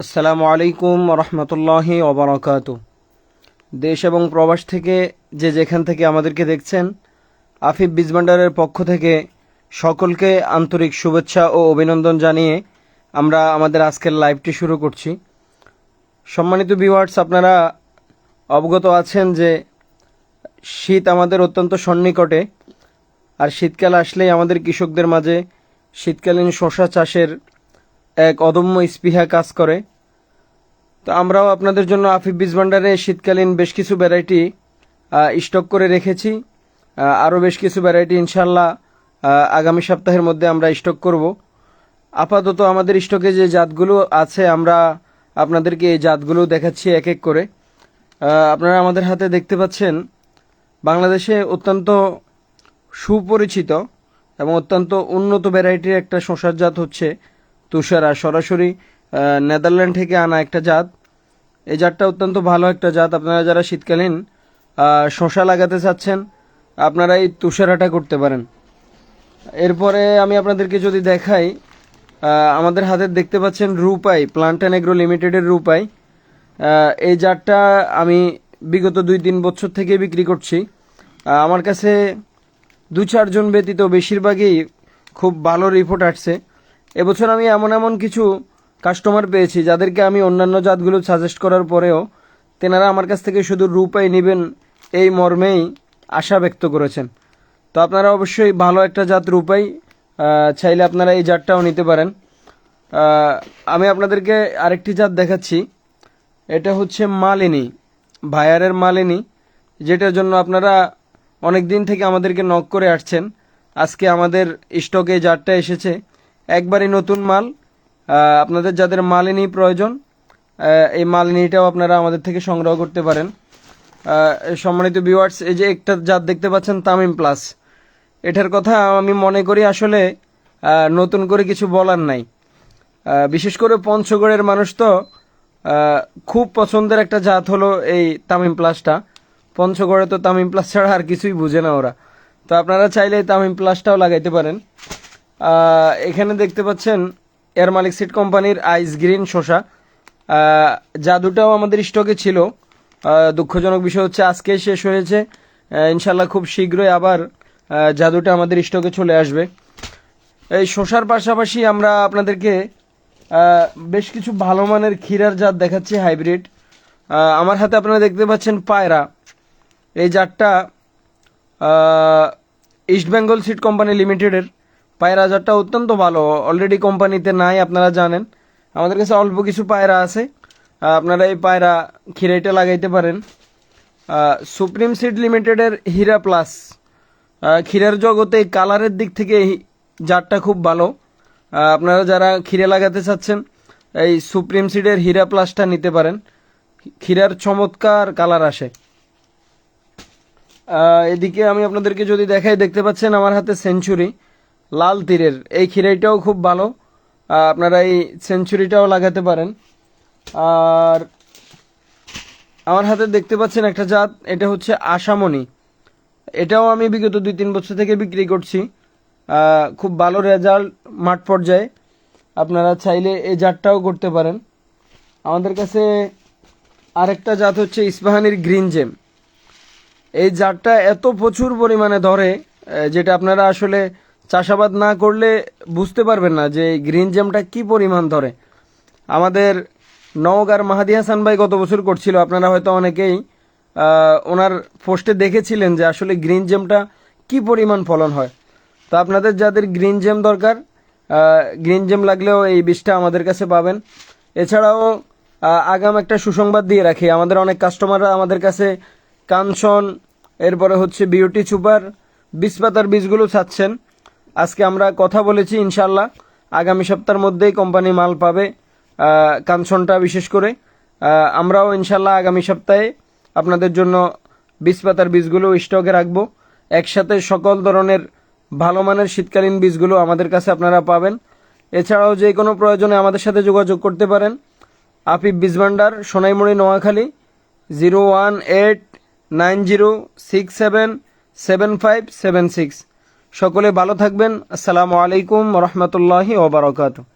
আসসালামু আলাইকুম রহমতুল্লাহি ওবরাকাতু। দেশ এবং প্রবাস থেকে যে যেখান থেকে আমাদেরকে দেখছেন, আফিফ বীজ ভান্ডারের পক্ষ থেকে সকলকে আন্তরিক শুভেচ্ছা ও অভিনন্দন জানিয়ে আমরা আমাদের আজকের লাইভটি শুরু করছি। সম্মানিত ভিউয়ার্স, আপনারা অবগত আছেন যে শীত আমাদের অত্যন্ত সন্নিকটে, আর শীতকাল আসলেই আমাদের কৃষকদের মাঝে শীতকালীন শশা চাষের এক অদম্য স্পৃহা কাজ করে। তো আমরাও আপনাদের জন্য আফিফ বীজ ভান্ডারে শীতকালীন বেশ কিছু ভ্যারাইটি স্টক করে রেখেছি। আরও বেশ কিছু ভ্যারাইটি ইনশাল্লাহ আগামী সপ্তাহের মধ্যে আমরা স্টক করব। আপাতত আমাদের স্টকে যে জাতগুলো আছে আমরা আপনাদেরকে এই জাতগুলো দেখাচ্ছি এক এক করে। আপনারা আমাদের হাতে দেখতে পাচ্ছেন বাংলাদেশে অত্যন্ত সুপরিচিত এবং অত্যন্ত উন্নত ভ্যারাইটির একটা শশার জাত হচ্ছে তুষারা। সরাসরি নেদারল্যান্ড থেকে আনা একটা জাত। এই জাতটা অত্যন্ত ভালো একটা জাত। আপনারা যারা শীতকালীন শশা লাগাতে চাচ্ছেন আপনারা এই তুষারাটা করতে পারেন। এরপরে আমি আপনাদেরকে যদি দেখাই, আমাদের হাতে দেখতে পাচ্ছেন রূপাই, প্লান্টেন এগ্রো লিমিটেডের রূপাই। এই জাতটা আমি বিগত 2-3 বছর থেকে বিক্রি করছি। আমার কাছে 2-4 জন ব্যতীত বেশিরভাগই খুব ভালো রিপোর্ট আসছে। এবছর আমি এমন কিছু কাস্টমার পেয়েছি যাদেরকে আমি অন্যান্য জাতগুলো সাজেস্ট করার পরেও তেনারা আমার কাছ থেকে শুধু রূপাই নেবেন এই মর্মেই আশা ব্যক্ত করেছেন। তো আপনারা অবশ্যই ভালো একটা জাত রূপাই চাইলে আপনারা এই জাতটাও নিতে পারেন। আমি আপনাদেরকে আরেকটি জাত দেখাচ্ছি। এটা হচ্ছে মালিনী, ভায়ারের মালিনী, যেটার জন্য আপনারা অনেক দিন থেকে আমাদেরকে নক করে আসছেন। আজকে আমাদের স্টকে জাতটা এসেছে, একবারই নতুন মাল। আপনাদের যাদের মালিনী প্রয়োজন এই মালিনীটাও আপনারা আমাদের থেকে সংগ্রহ করতে পারেন। সম্মানিত ভিউয়ার্স, এই যে একটা জাত দেখতে পাচ্ছেন তামিম প্লাস, এটার কথা আমি মনে করি আসলে নতুন করে কিছু বলার নাই। বিশেষ করে পঞ্চগড়ের মানুষ তো খুব পছন্দের একটা জাত হলো এই তামিম প্লাসটা। পঞ্চগড়ে তো তামিম প্লাস ছাড়া আর কিছুই বুঝে না ওরা। তো আপনারা চাইলে তামিম প্লাসটাও লাগাইতে পারেন। এখানে দেখতে পাচ্ছেন এয়ার মালিক সিড কোম্পানির আইস গ্রিন শসা। জাদুটাও আমাদের স্টকে ছিল। দুঃখজনক বিষয় হচ্ছে আজকে শেষ হয়েছে। ইনশাল্লাহ খুব শীঘ্রই আবার জাদুটা আমাদের স্টকে চলে আসবে। এই শসার পাশাপাশি আমরা আপনাদেরকে বেশ কিছু ভালো মানের ক্ষীরার জাত দেখাচ্ছি, হাইব্রিড। আমার হাতে আপনারা দেখতে পাচ্ছেন পায়রা। এই জাতটা ইস্ট বেঙ্গল সিড কোম্পানি লিমিটেডের পায়রা জাতটা অত্যন্ত ভালো। অলরেডি কোম্পানিতে নাই, আপনারা জানেন। আমাদের কাছে অল্প কিছু পায়রা আছে, আপনারা এই পায়রা ক্ষীরাইটা লাগাইতে পারেন। সুপ্রিম সিড লিমিটেডের হীরা প্লাস, ক্ষীরার জগতে কালারের দিক থেকে জাতটা খুব ভালো। আপনারা যারা ক্ষীরে লাগাতে চাচ্ছেন এই সুপ্রিম সিডের হীরা প্লাসটা নিতে পারেন। ক্ষীরার চমৎকার কালার আসে। এদিকে আমি আপনাদেরকে যদি দেখাই, দেখতে পাচ্ছেন আমার হাতে সেঞ্চুরি লাল তীরের এই ক্ষীরাইটাও খুব ভালো। আপনারা এই সেঞ্চুরিটাও লাগাতে পারেন। আর আমার হাতে দেখতে পাচ্ছেন একটা জাত, এটা হচ্ছে আশামণি। এটাও আমি বিগত 2-3 বছর থেকে বিক্রি করছি। খুব ভালো রেজাল্ট মাঠ পর্যায়ে। আপনারা চাইলে এই জাতটাও করতে পারেন। আমাদের কাছে আরেকটা জাত হচ্ছে ইস্পাহানির গ্রিন জেম। এই জাতটা এত প্রচুর পরিমাণে ধরে যেটা আপনারা আসলে চাষাবাদ না করলে বুঝতে পারবেন না যে এই গ্রিন জেমটা কি পরিমাণ ধরে। আমাদের নওগাঁর মাহাদি হাসান ভাই গত বছর করছিল, আপনারা হয়তো অনেকেই ওনার পোস্টে দেখেছিলেন যে আসলে গ্রিন জেমটা কি পরিমাণ ফলন হয়। তো আপনাদের যাদের গ্রিন জেম দরকার, গ্রিন জেম লাগলেও এই বীজটা আমাদের কাছে পাবেন। এছাড়াও আগাম একটা সুসংবাদ দিয়ে রাখি, আমাদের অনেক কাস্টমাররা আমাদের কাছে কাঞ্চন, এরপরে হচ্ছে বিউটি সুপার 20 পাতার বীজগুলো চাচ্ছেন। আজকে আমরা কথা বলেছি, ইনশাল্লাহ আগামী সপ্তাহের মধ্যেই কোম্পানি মাল পাবে। কাঞ্চনটা বিশেষ করে আমরাও ইনশাল্লাহ আগামী সপ্তাহে আপনাদের জন্য 20 পাতার বীজগুলো স্টকে রাখবো। একসাথে সকল ধরনের ভালো মানের শীতকালীন বীজগুলো আমাদের কাছে আপনারা পাবেন। এছাড়াও যে কোনো প্রয়োজনে আমাদের সাথে যোগাযোগ করতে পারেন। আফিফ বীজ ভান্ডার, সোনাইমুড়ি, নোয়াখালী, 01890677576। সকলে ভালো থাকবেন। আসসালামু আলাইকুম রহমতুল্লাহি ওয়া বারাকাতুহু।